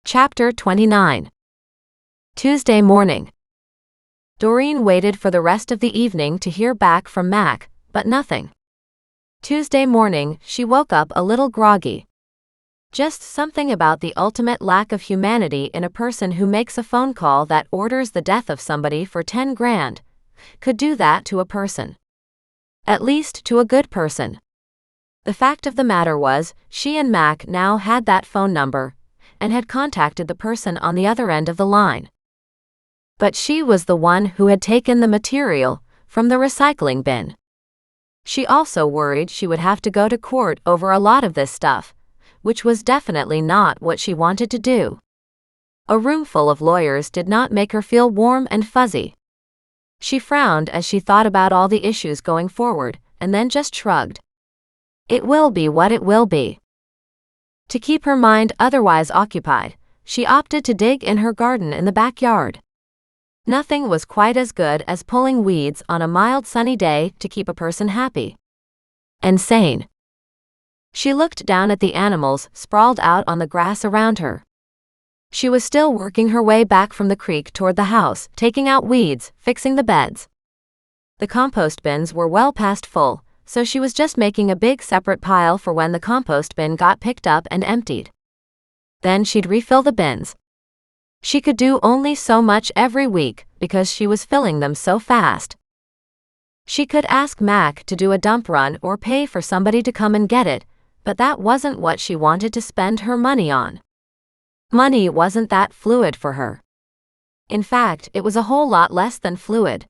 Chapter 29. Tuesday morning. Doreen waited for the rest of the evening to hear back from Mac, but nothing. Tuesday morning, she woke up a little groggy. Just something about the ultimate lack of humanity in a person who makes a phone call that orders the death of somebody for 10 grand. Could do that to a person. At least to a good person. The fact of the matter was, she and Mac now had that phone number, and had contacted the person on the other end of the line. But she was the one who had taken the material from the recycling bin. She also worried she would have to go to court over a lot of this stuff, which was definitely not what she wanted to do. A room full of lawyers did not make her feel warm and fuzzy. She frowned as she thought about all the issues going forward, and then just shrugged. It will be what it will be. To keep her mind otherwise occupied, she opted to dig in her garden in the backyard. Nothing was quite as good as pulling weeds on a mild sunny day to keep a person happy and sane. She looked down at the animals sprawled out on the grass around her. She was still working her way back from the creek toward the house, taking out weeds, fixing the beds. The compost bins were well past full, so she was just making a big separate pile for when the compost bin got picked up and emptied. Then she'd refill the bins. She could do only so much every week because she was filling them so fast. She could ask Mac to do a dump run or pay for somebody to come and get it, but that wasn't what she wanted to spend her money on. Money wasn't that fluid for her. In fact, it was a whole lot less than fluid.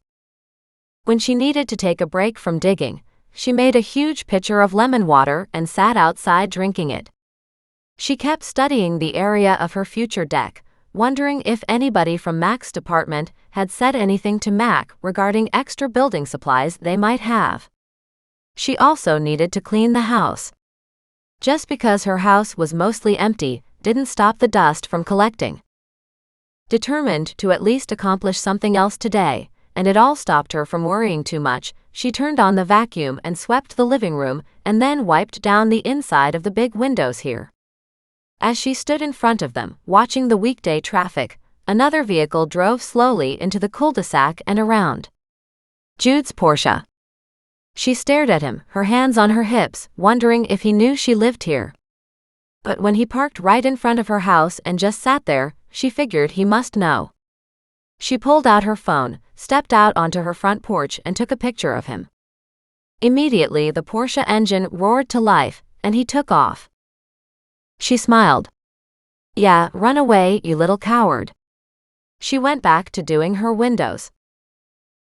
When she needed to take a break from digging, she made a huge pitcher of lemon water and sat outside drinking it. She kept studying the area of her future deck, wondering if anybody from Mac's department had said anything to Mac regarding extra building supplies they might have. She also needed to clean the house. Just because her house was mostly empty didn't stop the dust from collecting. Determined to at least accomplish something else today, and it all stopped her from worrying too much, she turned on the vacuum and swept the living room and then wiped down the inside of the big windows here. As she stood in front of them, watching the weekday traffic, another vehicle drove slowly into the cul-de-sac and around. Jude's Porsche. She stared at him, her hands on her hips, wondering if he knew she lived here. But when he parked right in front of her house and just sat there, she figured he must know. She pulled out her phone, stepped out onto her front porch and took a picture of him. Immediately the Porsche engine roared to life, and he took off. She smiled. Yeah, run away, you little coward. She went back to doing her windows.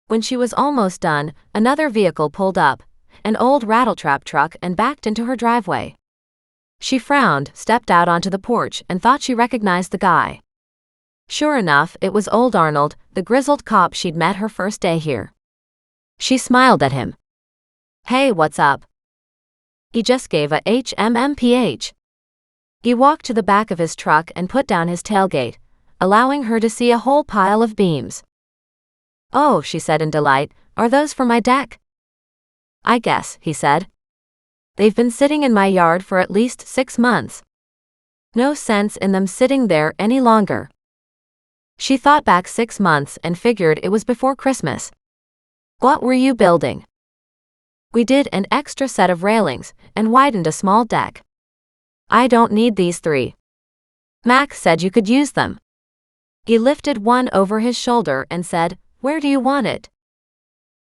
When she was almost done, another vehicle pulled up, an old rattletrap truck, and backed into her driveway. She frowned, stepped out onto the porch, and thought she recognized the guy. Sure enough, it was old Arnold, the grizzled cop she'd met her first day here. She smiled at him. Hey, what's up? He just gave a HMMPH. He walked to the back of his truck and put down his tailgate, allowing her to see a whole pile of beams. Oh, she said in delight, are those for my deck? I guess, he said. They've been sitting in my yard for at least 6 months. No sense in them sitting there any longer. She thought back 6 months and figured it was before Christmas. What were you building? We did an extra set of railings and widened a small deck. I don't need these 3. Mac said you could use them. He lifted one over his shoulder and said, where do you want it?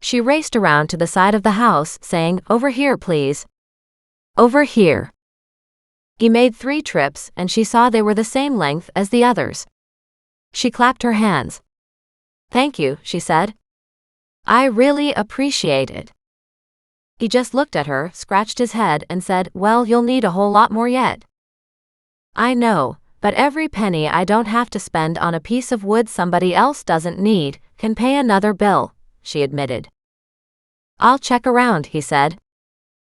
She raced around to the side of the house, saying, over here please. Over here. He made 3 trips and she saw they were the same length as the others. She clapped her hands. Thank you, she said. I really appreciate it. He just looked at her, scratched his head, and said, well, you'll need a whole lot more yet. I know, but every penny I don't have to spend on a piece of wood somebody else doesn't need can pay another bill, she admitted. I'll check around, he said.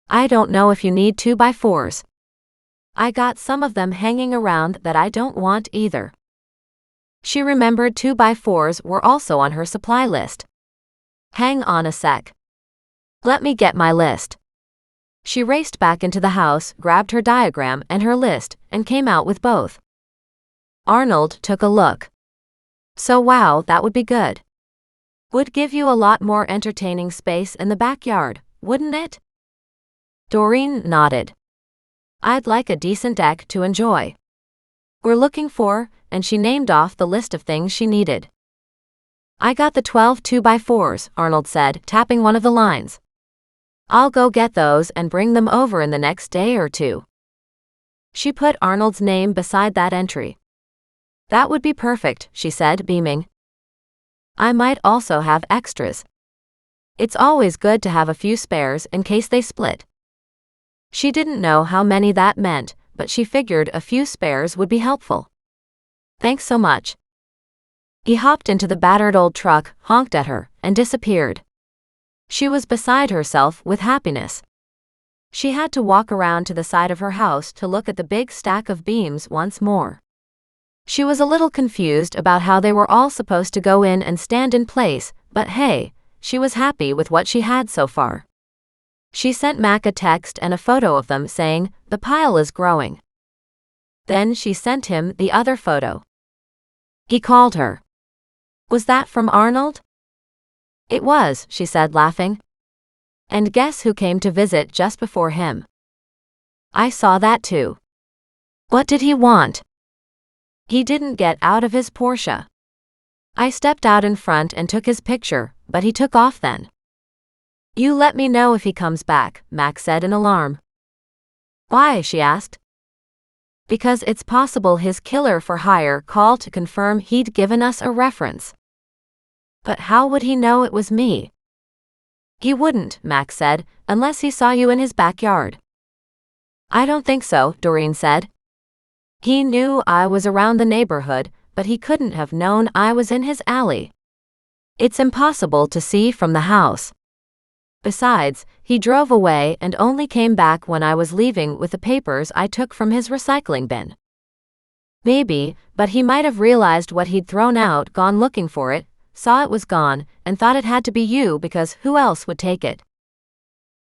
I don't know if you need 2x4s. I got some of them hanging around that I don't want either. She remembered 2x4s were also on her supply list. Hang on a sec. Let me get my list. She raced back into the house, grabbed her diagram and her list, and came out with both. Arnold took a look. So wow, that would be good. Would give you a lot more entertaining space in the backyard, wouldn't it? Doreen nodded. I'd like a decent deck to enjoy. We're looking for, and she named off the list of things she needed. I got the 12 2x4s, Arnold said, tapping one of the lines. I'll go get those and bring them over in the next day or two. She put Arnold's name beside that entry. That would be perfect, she said, beaming. I might also have extras. It's always good to have a few spares in case they split. She didn't know how many that meant, but she figured a few spares would be helpful. Thanks so much. He hopped into the battered old truck, honked at her, and disappeared. She was beside herself with happiness. She had to walk around to the side of her house to look at the big stack of beams once more. She was a little confused about how they were all supposed to go in and stand in place, but hey, she was happy with what she had so far. She sent Mac a text and a photo of them saying, "The pile is growing." Then she sent him the other photo. He called her. Was that from Arnold? It was, she said, laughing. And guess who came to visit just before him? I saw that too. What did he want? He didn't get out of his Porsche. I stepped out in front and took his picture, but he took off then. You let me know if he comes back, Mac said in alarm. Why? She asked. Because it's possible his killer for hire called to confirm he'd given us a reference. But how would he know it was me? He wouldn't, Mac said, unless he saw you in his backyard. I don't think so, Doreen said. He knew I was around the neighborhood, but he couldn't have known I was in his alley. It's impossible to see from the house. Besides, he drove away and only came back when I was leaving with the papers I took from his recycling bin. Maybe, but he might have realized what he'd thrown out, gone looking for it, saw it was gone, and thought it had to be you because who else would take it?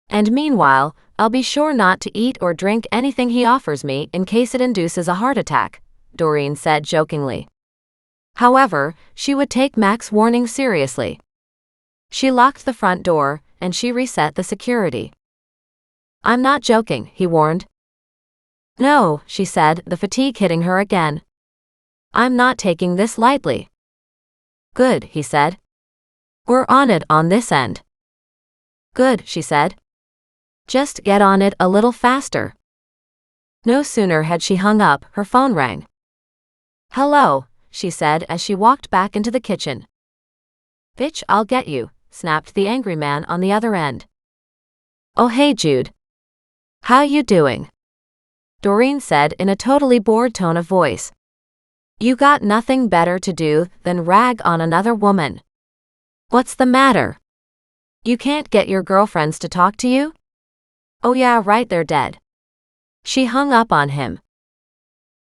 And meanwhile, I'll be sure not to eat or drink anything he offers me in case it induces a heart attack, Doreen said jokingly. However, she would take Mac's warning seriously. She locked the front door, and she reset the security. I'm not joking, he warned. No, she said, the fatigue hitting her again. I'm not taking this lightly. Good, he said. We're on it on this end. Good, she said. Just get on it a little faster. No sooner had she hung up, her phone rang. Hello, she said as she walked back into the kitchen. Bitch, I'll get you, snapped the angry man on the other end. Oh hey Jude. How you doing? Doreen said in a totally bored tone of voice. You got nothing better to do than rag on another woman. What's the matter? You can't get your girlfriends to talk to you? Oh yeah, right, they're dead. She hung up on him.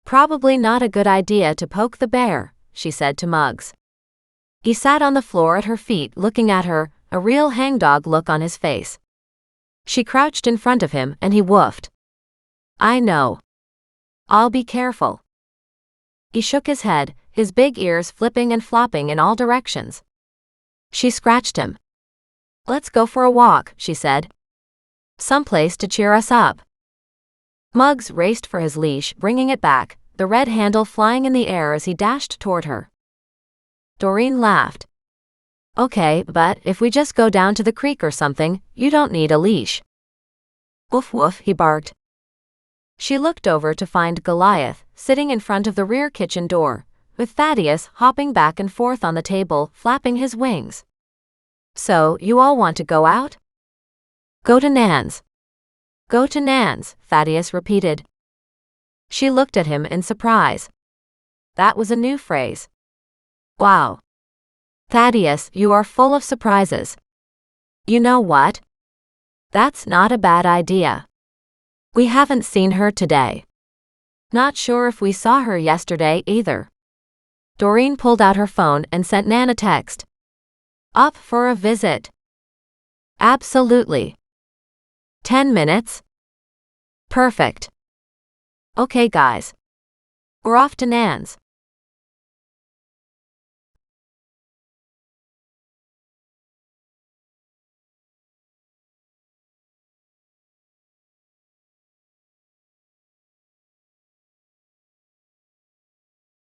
Probably not a good idea to poke the bear, she said to Muggs. He sat on the floor at her feet looking at her, a real hangdog look on his face. She crouched in front of him and he woofed. I know. I'll be careful. He shook his head, his big ears flipping and flopping in all directions. She scratched him. Let's go for a walk, she said. Someplace to cheer us up. Muggs raced for his leash, bringing it back, the red handle flying in the air as he dashed toward her. Doreen laughed. Okay, but if we just go down to the creek or something, you don't need a leash. Woof woof, he barked. She looked over to find Goliath, sitting in front of the rear kitchen door, with Thaddeus hopping back and forth on the table, flapping his wings. So, you all want to go out? Go to Nan's. Go to Nan's, Thaddeus repeated. She looked at him in surprise. That was a new phrase. Wow. Thaddeus, you are full of surprises. You know what? That's not a bad idea. We haven't seen her today. Not sure if we saw her yesterday either. Doreen pulled out her phone and sent Nan a text. Up for a visit? Absolutely. 10 minutes? Perfect. Okay guys. We're off to Nan's.